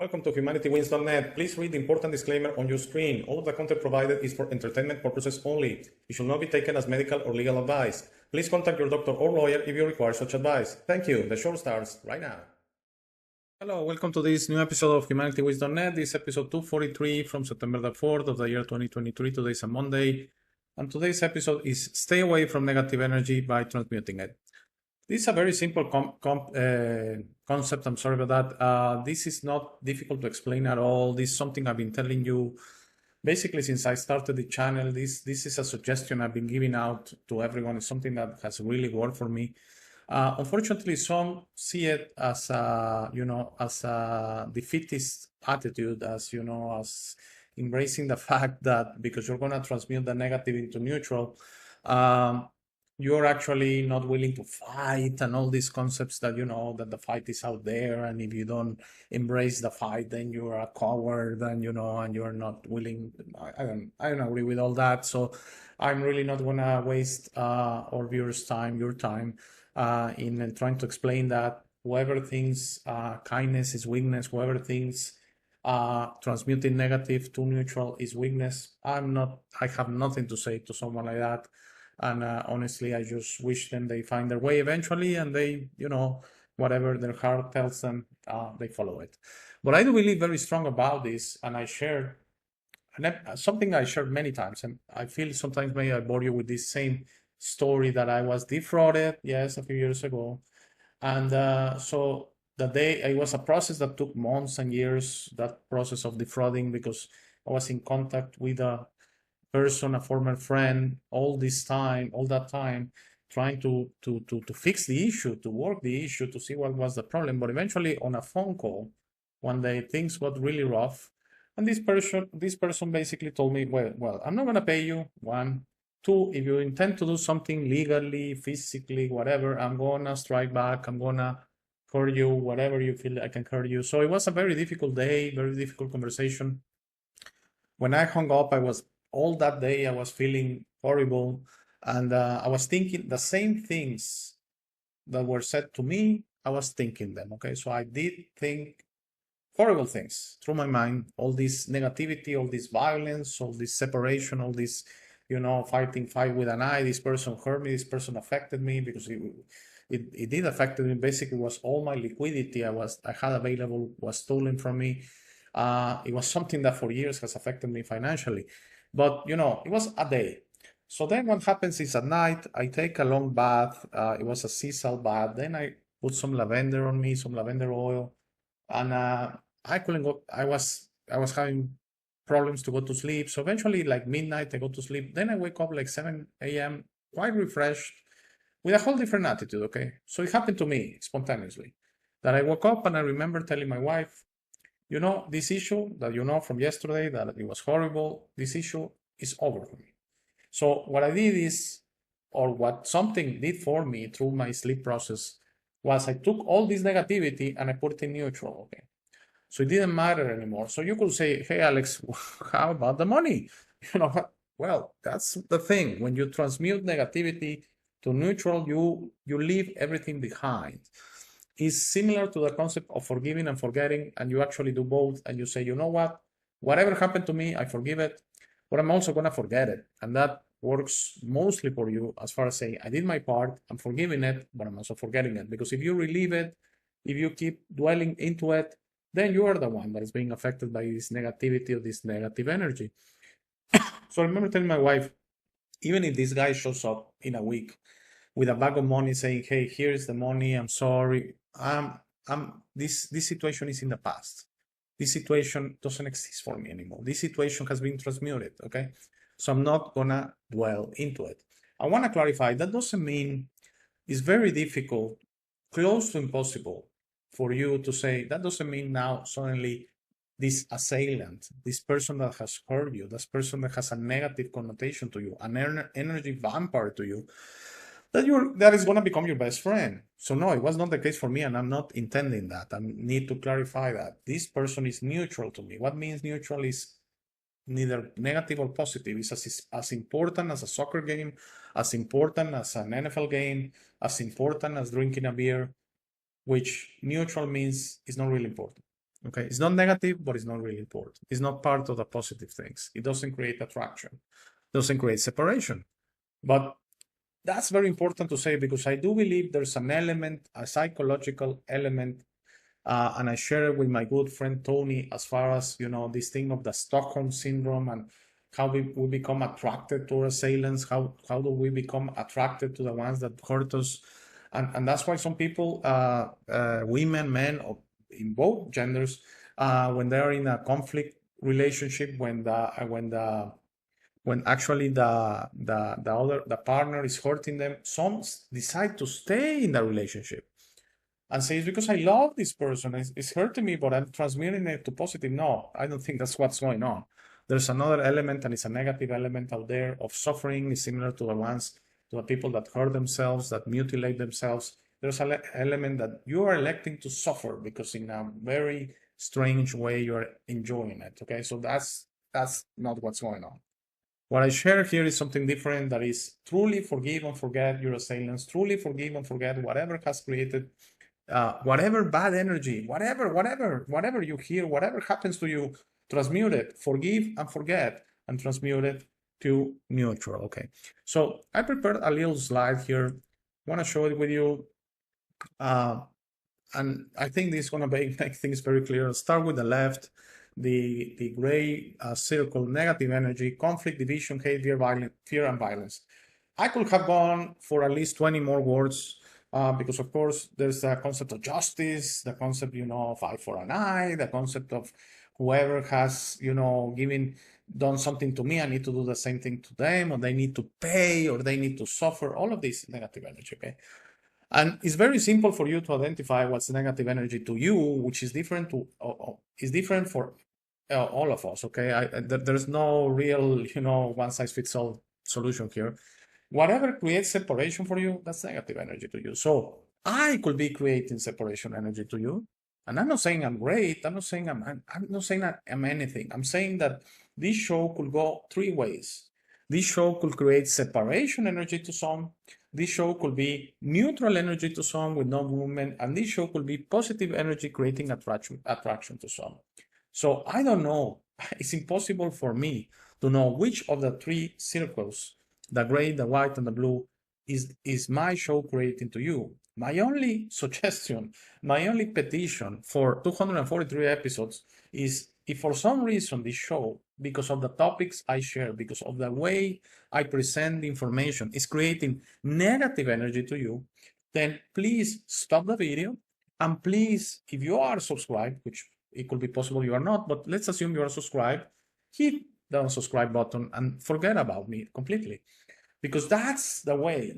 Welcome to HumanityWins.net. Please read the important disclaimer on your screen. All of the content provided is for entertainment purposes only. It should not be taken as medical or legal advice. Please contact your doctor or lawyer if you require such advice. Thank you. The show starts right now. Hello, welcome to this new episode of HumanityWins.net. This is episode 243 from September the 4th of the year 2023. Today is a Monday. And today's episode is Stay Away from Negative Energy by Transmuting It. This is a very simple concept. I'm sorry about that. This is not difficult to explain at all. This is something I've been telling you basically since I started the channel. This is a suggestion I've been giving out to everyone. It's something that has really worked for me. Unfortunately, some see it as a defeatist attitude, as embracing the fact that because you're going to transmute the negative into neutral, you're actually not willing to fight, and all these concepts that that the fight is out there, and if you don't embrace the fight, then you're a coward, and and you're not willing. I don't agree with all that, so I'm really not gonna waste our viewers' time, your time, in trying to explain that. Whoever thinks kindness is weakness, whoever thinks transmuting negative to neutral is weakness, I have nothing to say to someone like that. And honestly, I just wish them they find their way eventually, and they, whatever their heart tells them, they follow it. But I do believe very strong about this, and I shared something I shared many times, and I feel sometimes maybe I bore you with this same story that I was defrauded, yes, a few years ago. And so the day, it was a process that took months and years, that process of defrauding, because I was in contact with a person, a former friend, all that time, trying to fix the issue, to work the issue, to see what was the problem. But eventually, on a phone call, one day things got really rough, and this person basically told me, well, I'm not gonna pay you. 1, 2, if you intend to do something legally, physically, whatever, I'm gonna strike back. I'm gonna hurt you, whatever you feel I can hurt you. So it was a very difficult day, very difficult conversation. When I hung up, all that day I was feeling horrible, and I was thinking the same things that were said to me. I was thinking them. Okay, so I did think horrible things through my mind. All this negativity, all this violence, all this separation, all this, fight with an eye. This person hurt me. This person affected me, because it did affect me. Basically, it was all my liquidity I had available was stolen from me. It was something that for years has affected me financially. But, it was a day. So then what happens is at night, I take a long bath. It was a sea salt bath. Then I put some lavender on me, some lavender oil. And I couldn't go. I was having problems to go to sleep. So eventually, like midnight, I go to sleep. Then I wake up like 7 a.m., quite refreshed, with a whole different attitude, okay? So it happened to me spontaneously, that I woke up and I remember telling my wife, this issue that from yesterday, that it was horrible, this issue is over for me. So what I did is, or what something did for me through my sleep process, was I took all this negativity and I put it in neutral, okay? So it didn't matter anymore. So you could say, hey, Alex, how about the money? Well, that's the thing. When you transmute negativity to neutral, you leave everything behind. Is similar to the concept of forgiving and forgetting, and you actually do both, and you say, whatever happened to me, I forgive it, but I'm also gonna forget it. And that works mostly for you as far as saying, I did my part, I'm forgiving it, but I'm also forgetting it. Because if you relieve it, if you keep dwelling into it, then you are the one that is being affected by this negativity or this negative energy. So I remember telling my wife, even if this guy shows up in a week with a bag of money saying, hey, here's the money, I'm sorry, this situation is in the past. This situation doesn't exist for me anymore. This situation has been transmuted, okay? So I'm not gonna dwell into it. I wanna clarify, that doesn't mean it's very difficult, close to impossible for you to say, that doesn't mean now suddenly this assailant, this person that has hurt you, this person that has a negative connotation to you, an energy vampire to you, that is going to become your best friend. So no, it was not the case for me, and I'm not intending that. I need to clarify that. This person is neutral to me. What means neutral is neither negative or positive. It's as important as a soccer game, as important as an NFL game, as important as drinking a beer, which neutral means is not really important. Okay, it's not negative, but it's not really important. It's not part of the positive things. It doesn't create attraction, doesn't create separation. But that's very important to say, because I do believe there's an element, a psychological element, and I share it with my good friend Tony, as far as, this thing of the Stockholm syndrome and how we become attracted to our assailants. How do we become attracted to the ones that hurt us? And that's why some people, women, men, in both genders, when they're in a conflict relationship, when actually the partner is hurting them, some decide to stay in the relationship and say, it's because I love this person, it's hurting me, but I'm transmitting it to positive. No, I don't think that's what's going on. There's another element, and it's a negative element out there of suffering. Is similar to the people that hurt themselves, that mutilate themselves. There's an element that you are electing to suffer because in a very strange way you're enjoying it. Okay, so that's not what's going on. What I share here is something different, that is truly forgive and forget your assailants, truly forgive and forget whatever has created, whatever bad energy, whatever you hear, whatever happens to you, transmute it, forgive and forget, and transmute it to neutral. Okay, so I prepared a little slide here. I want to show it with you. And I think this is going to make things very clear. I'll start with the left, the gray circle, negative energy, conflict, division, hate, fear, and violence. I could have gone for at least 20 more words, because of course there's the concept of justice, the concept, of eye for an eye, the concept of whoever has, done something to me, I need to do the same thing to them, or they need to pay, or they need to suffer. All of this negative energy, okay? And it's very simple for you to identify what's negative energy to you, which is different for all of us. Okay, there's no real, one size fits all solution here. Whatever creates separation for you, that's negative energy to you. So I could be creating separation energy to you, and I'm not saying I'm great. I'm not saying that I'm anything. I'm saying that this show could go three ways. This show could create separation energy to some. This show could be neutral energy to some with no movement, and this show could be positive energy creating attraction to some. So I don't know. It's impossible for me to know which of the three circles, the gray, the white, and the blue, is my show creating to you. My only suggestion, my only petition for 243 episodes is, if for some reason this show, because of the topics I share, because of the way I present the information, is creating negative energy to you, then please stop the video. And please, if you are subscribed, which it could be possible you are not, but let's assume you are subscribed, hit the unsubscribe button and forget about me completely. Because that's the way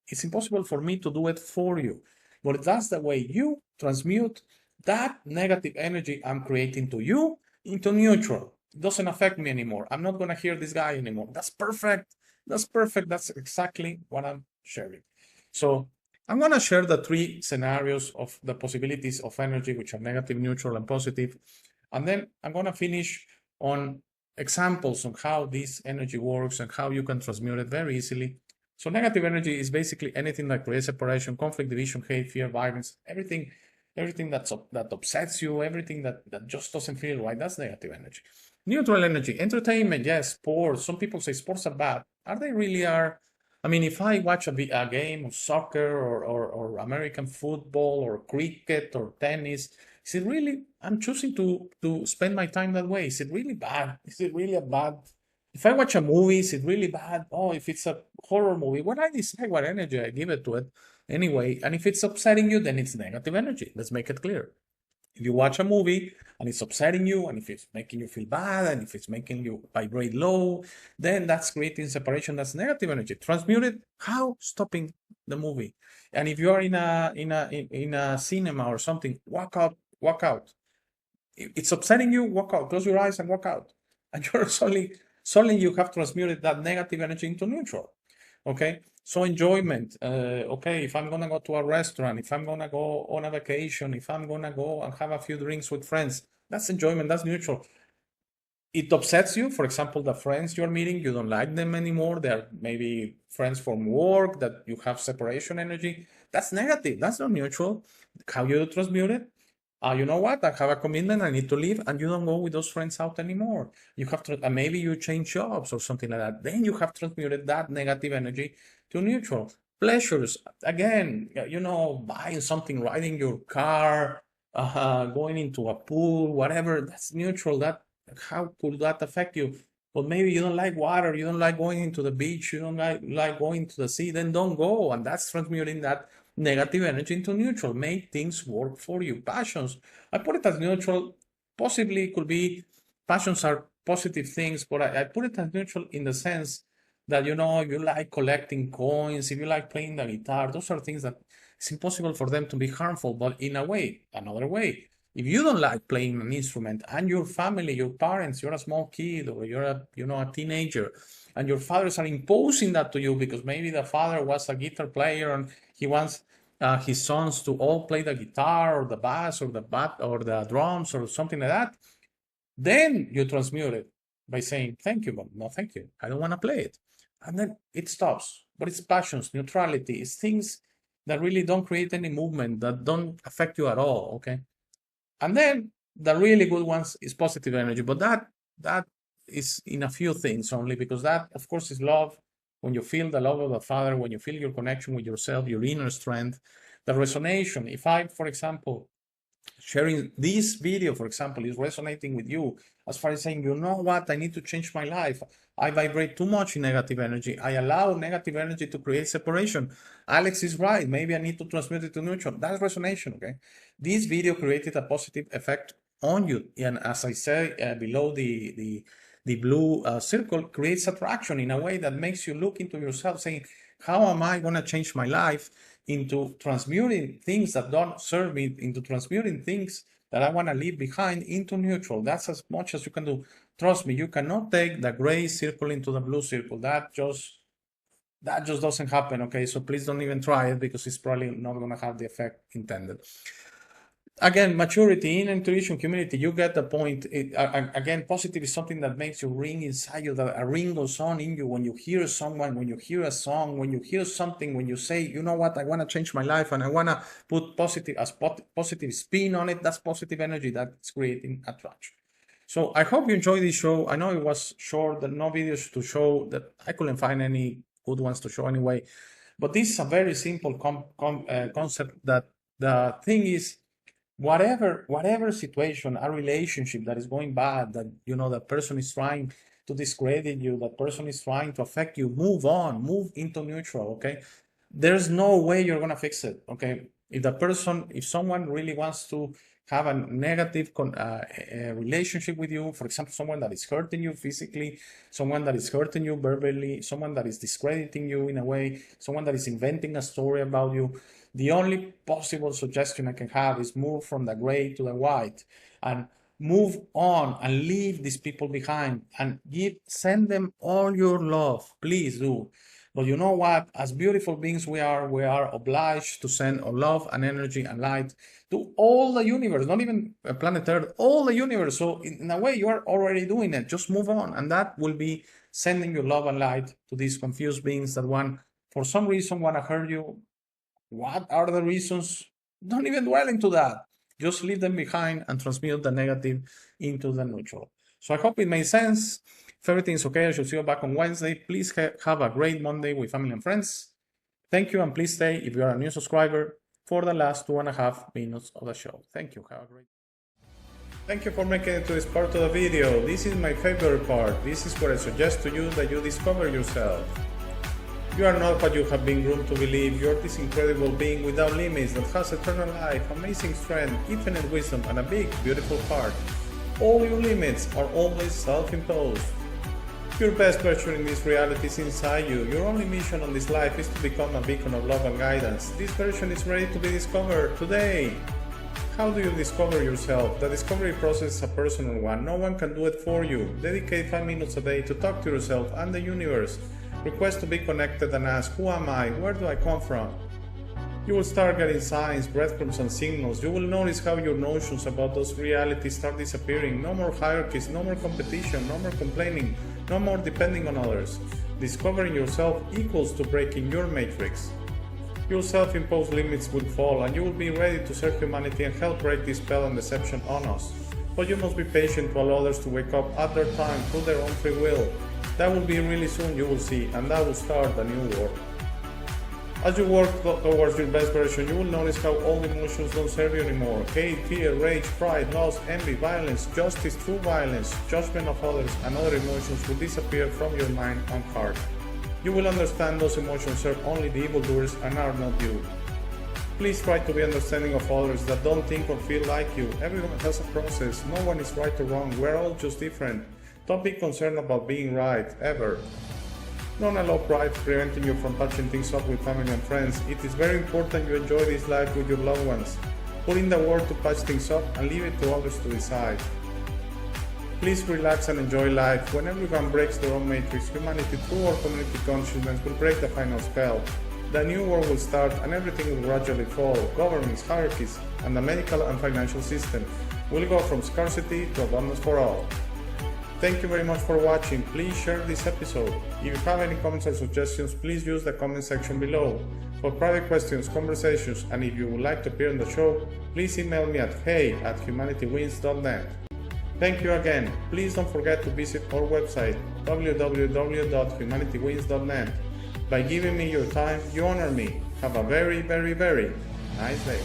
it's impossible for me to do it for you, but that's the way you transmute that negative energy I'm creating to you into neutral. It doesn't affect me anymore. I'm not going to hear this guy anymore. That's perfect. That's perfect. That's exactly what I'm sharing. So I'm going to share the three scenarios of the possibilities of energy, which are negative, neutral, and positive. And then I'm going to finish on examples on how this energy works and how you can transmute it very easily. So negative energy is basically anything that creates separation, conflict, division, hate, fear, violence, everything that upsets you, everything that just doesn't feel right. That's negative energy. Neutral energy, entertainment, yes, sports. Some people say sports are bad. Are they really are? I mean, if I watch a game of soccer or American football or cricket or tennis, is it really, I'm choosing to spend my time that way. Is it really bad? Is it really a bad? If I watch a movie, is it really bad? Oh, if it's a horror movie, when I decide what energy I give it to it anyway, and if it's upsetting you, then it's negative energy. Let's make it clear. If you watch a movie and it's upsetting you, and if it's making you feel bad, and if it's making you vibrate low, then that's creating separation. That's negative energy. Transmute it. How? Stopping the movie. And if you are in a cinema or something, walk out. Walk out. It's upsetting you. Walk out. Close your eyes and walk out. And you're suddenly you have transmuted that negative energy into neutral. Okay. So enjoyment, okay, if I'm gonna go to a restaurant, if I'm gonna go on a vacation, if I'm gonna go and have a few drinks with friends, that's enjoyment, that's neutral. It upsets you, for example, the friends you're meeting, you don't like them anymore, they're maybe friends from work, that you have separation energy, that's negative, that's not neutral. How you transmute it? You know what? I have a commitment. I need to leave, and you don't go with those friends out anymore. You have to, maybe you change jobs or something like that. Then you have transmuted that negative energy to neutral. Pleasures, again, buying something, riding your car, going into a pool, whatever. That's neutral. How could that affect you? But maybe you don't like water. You don't like going into the beach. You don't like going to the sea. Then don't go, and that's transmuting that negative energy into neutral. Make things work for you. Passions, I put it as neutral. Possibly it could be passions are positive things, but I put it as neutral in the sense that, if you like collecting coins, if you like playing the guitar, those are things that it's impossible for them to be harmful. But in a way, another way, if you don't like playing an instrument and your family, your parents, you're a small kid or you're a teenager, and your fathers are imposing that to you because maybe the father was a guitar player and he wants his sons to all play the guitar or the bass or the drums or something like that, then you transmute it by saying, thank you, but no thank you. I don't want to play it. And then it stops. But it's passions, neutrality, it's things that really don't create any movement, that don't affect you at all, okay? And then the really good ones is positive energy, but that is in a few things only, because that, of course, is love. When you feel the love of the Father, when you feel your connection with yourself, your inner strength, the resonation. If I, for example, sharing this video, for example, is resonating with you as far as saying, you know what, I need to change my life. I vibrate too much in negative energy. I allow negative energy to create separation. Alex is right. Maybe I need to transmute it to neutral. That's resonation, okay? This video created a positive effect on you. And as I say below, the blue circle creates attraction in a way that makes you look into yourself saying, how am I going to change my life into transmuting things that don't serve me, into transmuting things that I want to leave behind into neutral? That's as much as you can do. Trust me, you cannot take the gray circle into the blue circle. That just doesn't happen, okay? So please don't even try it, because it's probably not going to have the effect intended. Again, maturity, in intuition, humility, you get the point. Again, positive is something that makes you ring inside you, that a ring goes on in you when you hear someone, when you hear a song, when you hear something, when you say, you know what, I want to change my life and I want to put positive spin on it. That's positive energy that's creating attraction. So I hope you enjoyed this show. I know it was short, there are no videos to show, that I couldn't find any good ones to show anyway. But this is a very simple concept, that the thing is, whatever situation, a relationship that is going bad, that that person is trying to discredit you, that person is trying to affect you, move on, move into neutral, okay? There's no way you're gonna fix it, okay? If someone really wants to have a negative relationship with you, for example, someone that is hurting you physically, someone that is hurting you verbally, someone that is discrediting you in a way, someone that is inventing a story about you, the only possible suggestion I can have is move from the gray to the white and move on and leave these people behind and send them all your love. Please do. But you know what? As beautiful beings we are obliged to send our love and energy and light to all the universe, not even planet Earth, all the universe. So in a way, you are already doing it. Just move on. And that will be sending your love and light to these confused beings that for some reason, want to hurt you. What are the reasons? Don't even dwell into that. Just leave them behind and transmute the negative into the neutral. So I hope it made sense. If everything's okay, I should see you back on Wednesday. Please have a great Monday with family and friends. Thank you, and please stay, if you are a new subscriber, for the last 2.5 minutes of the show. Thank you. Have a great day. Thank you for making it to this part of the video. This is my favorite part. This is where I suggest to you that you discover yourself. You are not what you have been groomed to believe. You are this incredible being without limits that has eternal life, amazing strength, infinite wisdom, and a big, beautiful heart. All your limits are always self-imposed. Your best version in this reality is inside you. Your only mission on this life is to become a beacon of love and guidance. This version is ready to be discovered today. How do you discover yourself? The discovery process is a personal one. No one can do it for you. Dedicate 5 minutes a day to talk to yourself and the universe. Request to be connected and ask, who am I? Where do I come from? You will start getting signs, breadcrumbs, and signals. You will notice how your notions about those realities start disappearing. No more hierarchies, no more competition, no more complaining, no more depending on others. Discovering yourself equals to breaking your matrix. Your self-imposed limits will fall and you will be ready to serve humanity and help break this spell and deception on us. But you must be patient to allow others to wake up at their time through their own free will. That will be really soon, you will see, and that will start a new war. As you work towards your best version, you will notice how all emotions don't serve you anymore. Hate, fear, rage, pride, loss, envy, violence, justice, true violence, judgment of others, and other emotions will disappear from your mind and heart. You will understand those emotions serve only the evildoers and are not you. Please try to be understanding of others that don't think or feel like you. Everyone has a process. No one is right or wrong. We're all just different. Don't be concerned about being right, ever. Don't allow pride preventing you from patching things up with family and friends. It is very important you enjoy this life with your loved ones. Put in the work to patch things up and leave it to others to decide. Please relax and enjoy life. When everyone breaks their own matrix, humanity through our community consciousness will break the final spell. The new world will start and everything will gradually fall. Governments, hierarchies, and the medical and financial system will go from scarcity to abundance for all. Thank you very much for watching. Please share this episode. If you have any comments or suggestions, please use the comment section below. For private questions, conversations, and if you would like to appear on the show, please email me at hey@humanitywins.net. Thank you again. Please don't forget to visit our website www.humanitywins.net. By giving me your time, you honor me. Have a very, very, very nice day.